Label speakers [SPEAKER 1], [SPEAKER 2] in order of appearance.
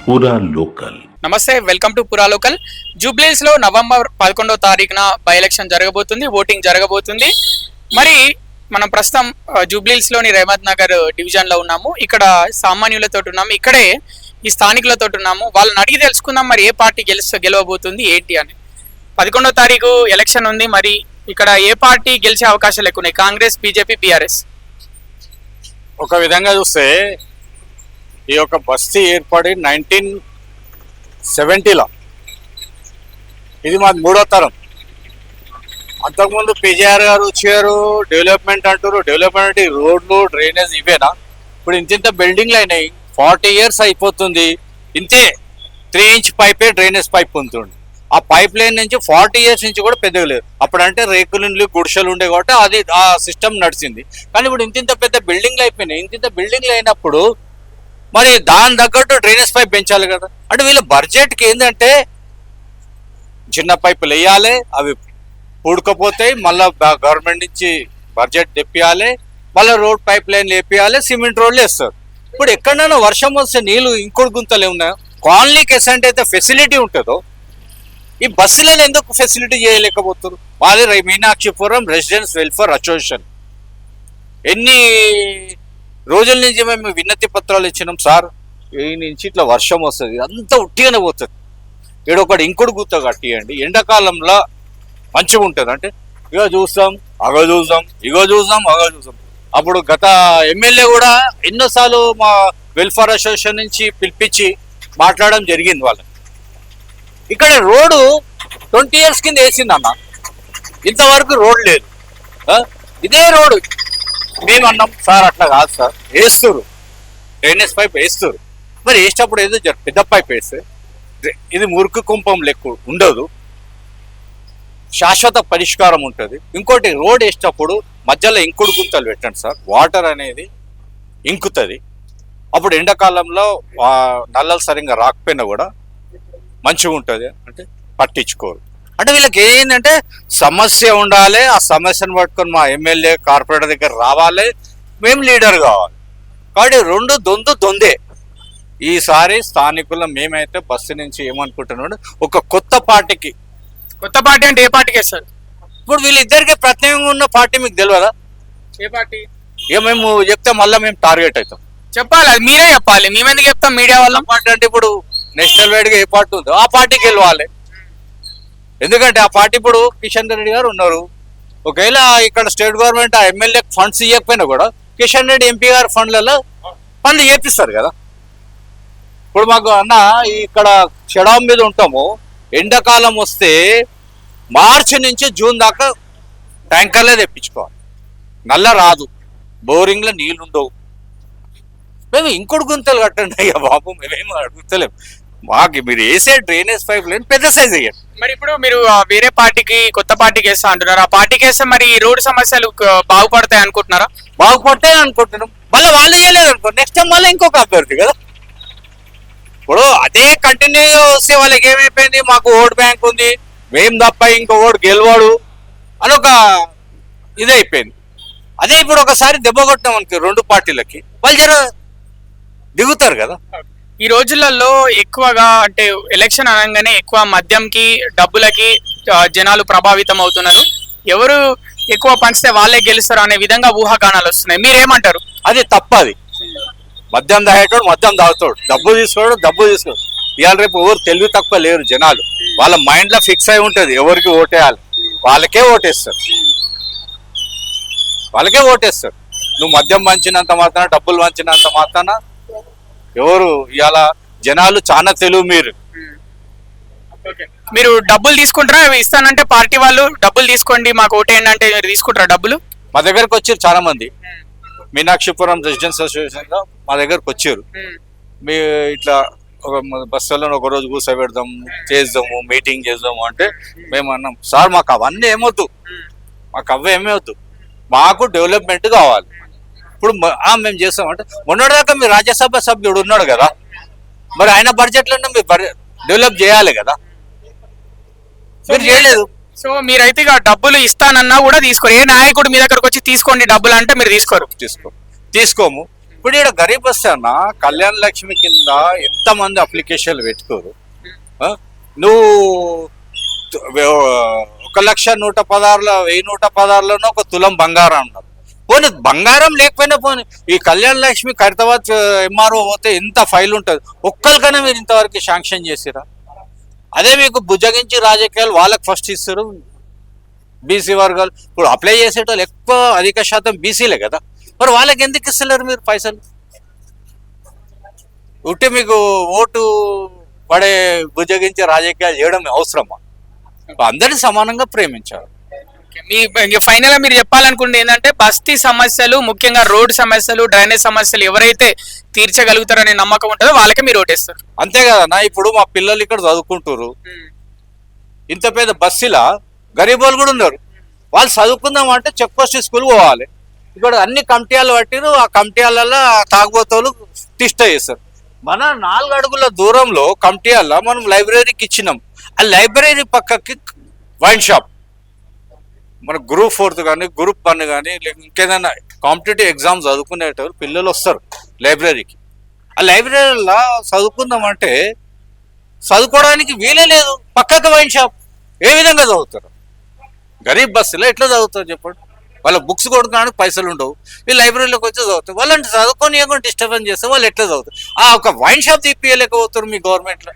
[SPEAKER 1] పూరా లోకల్.
[SPEAKER 2] నమస్తే, welcome to పురా లోకల్. జూబ్లీస్ లో నవంబర్ 11వ తారీఖున బై ఎలక్షన్ జరగబోతుంది, ఓటింగ్ జరగబోతుంది. మరి మనం ప్రస్తుతం జూబ్లీస్ లోని రేవంత్ నగర్ డివిజన్ లో ఉన్నాము. ఇక్కడ సామాన్యులతో ఉన్నాము, ఇక్కడే ఈ స్థానికులతో ఉన్నాము. వాళ్ళని అడిగి తెలుసుకుందాం మరి ఏ పార్టీ గెలవబోతుంది ఏంటి అని. 11వ తారీఖు ఎలక్షన్ ఉంది. మరి ఇక్కడ ఏ పార్టీ గెలిచే అవకాశాలు ఎక్కువ ఉన్నాయి? Congress, BJP, BRS?
[SPEAKER 3] ఒక విధంగా చూస్తే ఈ యొక్క బస్తీ ఏర్పడి 1970లో, ఇది మాది మూడో తరం. అంతకుముందు పిజేఆర్ గారు వచ్చారు, డెవలప్మెంట్ అంటారు. డెవలప్మెంట్ అంటే రోడ్లు, డ్రైనేజ్ ఇవేనా? ఇప్పుడు ఇంత బిల్డింగ్లు అయినాయి. 40 years అయిపోతుంది. ఇంతే 3 inch పైపే డ్రైనేజ్ పైప్ ఉంటుంది. ఆ పైప్ లైన్ నుంచి 40 years నుంచి కూడా పెద్దగా లేదు. అప్పుడంటే రేకులు గుడిసెలు ఉండే కాబట్టి అది ఆ సిస్టమ్ నడిచింది. కానీ ఇప్పుడు ఇంత పెద్ద బిల్డింగ్లు అయిపోయినాయి. ఇంత బిల్డింగ్లు అయినప్పుడు మరి దాని తగ్గట్టు డ్రైనేజ్ పైప్ పెంచాలి కదా. అంటే వీళ్ళ బడ్జెట్కి ఏంటంటే చిన్న పైపులు వేయాలి, అవి పూడుకపోతాయి, మళ్ళీ గవర్నమెంట్ నుంచి బడ్జెట్ తెప్పియాలి, మళ్ళీ రోడ్ పైప్ లైన్లు వేపియాలి, సిమెంట్ రోడ్లు వేస్తారు. ఇప్పుడు ఎక్కడైనా వర్షం వస్తే నీళ్ళు ఇంకోటి గుంతలు ఏమన్నా కాలనీకి ఎసంటే అయితే ఫెసిలిటీ ఉంటుందో ఈ బస్సులను ఎందుకు ఫెసిలిటీ చేయలేకపోతారు? మాది మీనాక్షిపురం రెసిడెన్స్ వెల్ఫేర్ అసోసియేషన్. ఎన్ని రోజుల నుంచి మేము విన్నతి పత్రాలు ఇచ్చినాం. సార్ ఈ నుంచి ఇట్లా వర్షం వస్తుంది, అంతా ఉట్టిగానే పోతుంది, ఏడొకటి ఇంకుడు గుత్త కట్టియండి, ఎండాకాలంలో మంచిగా ఉంటుంది. అంటే ఇగో చూస్తాం, అగో చూద్దాం, ఇగో చూద్దాం, అగో చూద్దాం. అప్పుడు గత ఎమ్మెల్యే కూడా ఎన్నోసార్లు మా వెల్ఫేర్ అసోసియేషన్ నుంచి పిలిపించి మాట్లాడడం జరిగింది వాళ్ళని. ఇక్కడ రోడ్డు 20 years కింద వేసిందన్న, ఇంతవరకు రోడ్ లేదు. ఇదే రోడ్డు మేము అన్నాం, సార్ అట్లా కాదు సార్, వేస్తురు డ్రైనేజ్ పైప్ వేస్తురు. మరి వేసేటప్పుడు ఏదో పెద్ద పైప్ వేస్తే ఇది మురికి కుంపం లెక్క ఉండదు, శాశ్వత పరిష్కారం ఉంటుంది. ఇంకోటి రోడ్ వేసేటప్పుడు మధ్యలో ఇంకుడు గుంతలు పెట్టండి సార్, వాటర్ అనేది ఇంకుతుంది. అప్పుడు ఎండాకాలంలో నల్లలు సరిగ్గా రాకపోయినా కూడా మంచిగా ఉంటుంది. అంటే పట్టించుకోరు. అంటే వీళ్ళకి ఏంటంటే సమస్య ఉండాలి, ఆ సమస్యను పట్టుకొని మా ఎమ్మెల్యే కార్పొరేటర్ దగ్గర రావాలి, మేము లీడర్ కావాలి. కాబట్టి రెండు దొందే. ఈసారి స్థానికుల్లో మేమైతే బస్సు నుంచి ఏమనుకుంటున్నాడు, ఒక కొత్త పార్టీ
[SPEAKER 2] అంటే ఏ పార్టీకి వేస్తారు?
[SPEAKER 3] ఇప్పుడు వీళ్ళిద్దరికి ప్రత్యేకంగా ఉన్న పార్టీ మీకు తెలియదా?
[SPEAKER 2] ఏ పార్టీ?
[SPEAKER 3] ఇక మేము చెప్తే మళ్ళీ మేము టార్గెట్ అవుతాం.
[SPEAKER 2] చెప్పాలి, అది మీరే చెప్పాలి. మేమెందుకు చెప్తాం మీడియా వల్ల?
[SPEAKER 3] పార్టీ అంటే ఇప్పుడు నేషనల్ వైడ్ గా ఏ పార్టీ ఉందో ఆ పార్టీకి వెళ్ళాలి. ఎందుకంటే ఆ పార్టీ ఇప్పుడు కిషన్ రెడ్డి గారు ఉన్నారు. ఒకవేళ ఇక్కడ స్టేట్ గవర్నమెంట్ ఆ ఎమ్మెల్యే ఫండ్స్ ఇవ్వకపోయినా కూడా కిషన్ రెడ్డి ఎంపీ గారి ఫండ్లలో పనులు చేపిస్తారు కదా. ఇప్పుడు మాకు అన్న ఇక్కడ షడాం మీద ఉంటాము, ఎండాకాలం వస్తే మార్చి నుంచి జూన్ దాకా ట్యాంకర్లే తెప్పించుకోవాలి, నల్ల రాదు, బోరింగ్లో నీళ్ళు ఉండవు. మేము ఇంకోటి గుంతలు కట్టండి అయ్యా బాబు, మేమేమో అడుగుతలేము. మాకు మీరు వేసే డ్రైనేజ్ పైప్ లైన్ పెద్ద సైజ్ అయ్యారు.
[SPEAKER 2] మరి ఇప్పుడు మీరు వేరే పార్టీకి, కొత్త పార్టీకి వేస్తా అంటున్నారు. ఆ పార్టీకి వేస్తే మరి ఈ రోడ్డు సమస్యలు బాగుపడతాయి అనుకుంటున్నారా?
[SPEAKER 3] బాగుపడతాయి అనుకుంటున్నాం. మళ్ళీ వాళ్ళు చేయలేదు అనుకో, నెక్స్ట్ టైం మళ్ళీ ఇంకొక అభ్యర్థి కదా. ఇప్పుడు అదే కంటిన్యూ వస్తే వాళ్ళకి ఏమైపోయింది, మాకు ఓట్ బ్యాంక్ ఉంది, మేము తప్ప ఇంకో ఓటు గెలవాడు అని ఒక ఇది అయిపోయింది. అదే ఇప్పుడు ఒకసారి దెబ్బ కొట్టాం అనుకో రెండు పార్టీలకి, వాళ్ళు జర దిగుతారు కదా.
[SPEAKER 2] ఈ రోజులలో ఎక్కువగా అంటే ఎలక్షన్ అనగానే ఎక్కువ మద్యంకి, డబ్బులకి జనాలు ప్రభావితం అవుతున్నారు. ఎవరు ఎక్కువ పంచితే వాళ్ళే గెలుస్తారు అనే విధంగా ఊహాగానాలు వస్తున్నాయి. మీరేమంటారు?
[SPEAKER 3] అది తప్పది. మద్యం తాగేటోడు మద్యం తాగుతాడు, డబ్బు తీసుకోడు. ఇవాళ రేపు ఎవరు తెలివి తక్కువ లేరు జనాలు. వాళ్ళ మైండ్ లో ఫిక్స్ అయి ఉంటది ఎవరికి ఓటేయాలి, వాళ్ళకే ఓటేస్తారు. నువ్వు మద్యం వంచినంత మాత్రాన, డబ్బులు వంచినంత మాత్రాన ఎవరు ఇవాళ జనాలు చాలా తెలుగు.
[SPEAKER 2] మీరు డబ్బులు తీసుకుంటారా? ఇస్తానంటే పార్టీ వాళ్ళు డబ్బులు తీసుకోండి మాకు ఓటేయండి అంటే తీసుకుంటారా డబ్బులు?
[SPEAKER 3] మా దగ్గరకు వచ్చారు చాలా మంది, మీనాక్షిపురం రెసిడెన్స్ అసోసియేషన్ లో మా దగ్గరకు వచ్చారు. మీ ఇట్లా ఒక బస్సులో ఒక రోజు కూర్చోబెడదాం, చేద్దాము, మీటింగ్ చేద్దాము అంటే మేము అన్నాం, సార్ మాకు అవన్నీ ఏమొద్దు, మాకు డెవలప్మెంట్ కావాలి. ఇప్పుడు మేము చేస్తామంటే మొన్నటిదాకా మీ రాజ్యసభ సభ్యుడు ఉన్నాడు కదా, మరి ఆయన బడ్జెట్లోనే మీరు డెవలప్ చేయాలి కదా, మీరు చేయలేదు.
[SPEAKER 2] సో మీరైతే ఇక డబ్బులు ఇస్తానన్నా కూడా తీసుకోరు. ఏ నాయకుడు మీ దగ్గరకు వచ్చి తీసుకోండి డబ్బులు అంటే మీరు తీసుకోము.
[SPEAKER 3] ఇప్పుడు ఇప్పుడు ఇక్కడ గరీబ్ వస్తే అన్న కళ్యాణ లక్ష్మి కింద ఎంతమంది అప్లికేషన్లు పెట్టుకోరు. ఆ? నువ్వు 1,116,000 1,116లోనో ఒక తులం బంగారం అన్నారు. పోనీ బంగారం లేకపోయినా పోనీ ఈ కళ్యాణ లక్ష్మి ఖైరతాబాద్ ఎంఆర్ఓ పోతే ఎంత ఫైల్ ఉంటుంది, ఒక్కరికైనా మీరు ఇంతవరకు శాంక్షన్ చేసిరా? అదే మీకు బుజ్జగించి రాజకీయాలు వాళ్ళకి ఫస్ట్ ఇస్తారు. బీసీ వర్గాలు ఇప్పుడు అప్లై చేసేటోళ్ళు ఎక్కువ అధిక శాతం బీసీలే కదా, మరి వాళ్ళకి ఎందుకు ఇస్తలేరు మీరు పైసలు? ఉంటే మీకు ఓటు పడే బుజ్జగించే రాజకీయాలు చేయడం అవసరమా? అందరినీ సమానంగా ప్రేమించారు.
[SPEAKER 2] మీ ఫైనల్ గా మీరు చెప్పాలనుకుంటే ఏంటంటే బస్తీ సమస్యలు, ముఖ్యంగా రోడ్ సమస్యలు, డ్రైనేజ్ సమస్యలు ఎవరైతే తీర్చగలుగుతారనే నమ్మకం ఉంటుందో వాళ్ళకే మీరు ఓటేస్తారు.
[SPEAKER 3] అంతే కదన్నా. ఇప్పుడు మా పిల్లలు ఇక్కడ చదువుకుంటారు, ఇంత పెద్ద బస్సులా గరీబ్ వాళ్ళు కూడా ఉన్నారు. వాళ్ళు చదువుకుందాం అంటే చెక్ పోస్ట్ స్కూల్ పోవాలి. ఇక్కడ అన్ని కమిటీలు పట్టిరు, ఆ కమిటీలలో తాగుబోతోళ్ళు టిస్ట్ చేస్తారు. మన 4 అడుగుల దూరంలో కమిటీల మనం లైబ్రరీకి ఇచ్చినాం. ఆ లైబ్రరీ పక్కకి వైన్ షాప్. మన గ్రూప్ 4 కానీ గ్రూప్ 1 కానీ ఇంకేదైనా కాంపిటేటివ్ ఎగ్జామ్స్ చదువుకునేటప్పుడు పిల్లలు వస్తారు లైబ్రరీకి. ఆ లైబ్రరీలో చదువుకుందామంటే చదువుకోవడానికి వీలే లేదు, పక్కకి వైన్ షాప్. ఏ విధంగా చదువుతారు? గరీబ్ బస్సులో ఎట్లా చదువుతారు చెప్పండి? వాళ్ళ బుక్స్ కొనుక్కోడానికి పైసలు ఉండవు, ఈ లైబ్రరీలోకి వచ్చి చదువుతారు. వాళ్ళంటే చదువుకొని డిస్టర్బెన్స్ చేస్తే వాళ్ళు ఎట్లా చదువుతారు? ఆ ఒక వైన్ షాప్ తీపియలేకపోతారు మీ గవర్నమెంట్లో.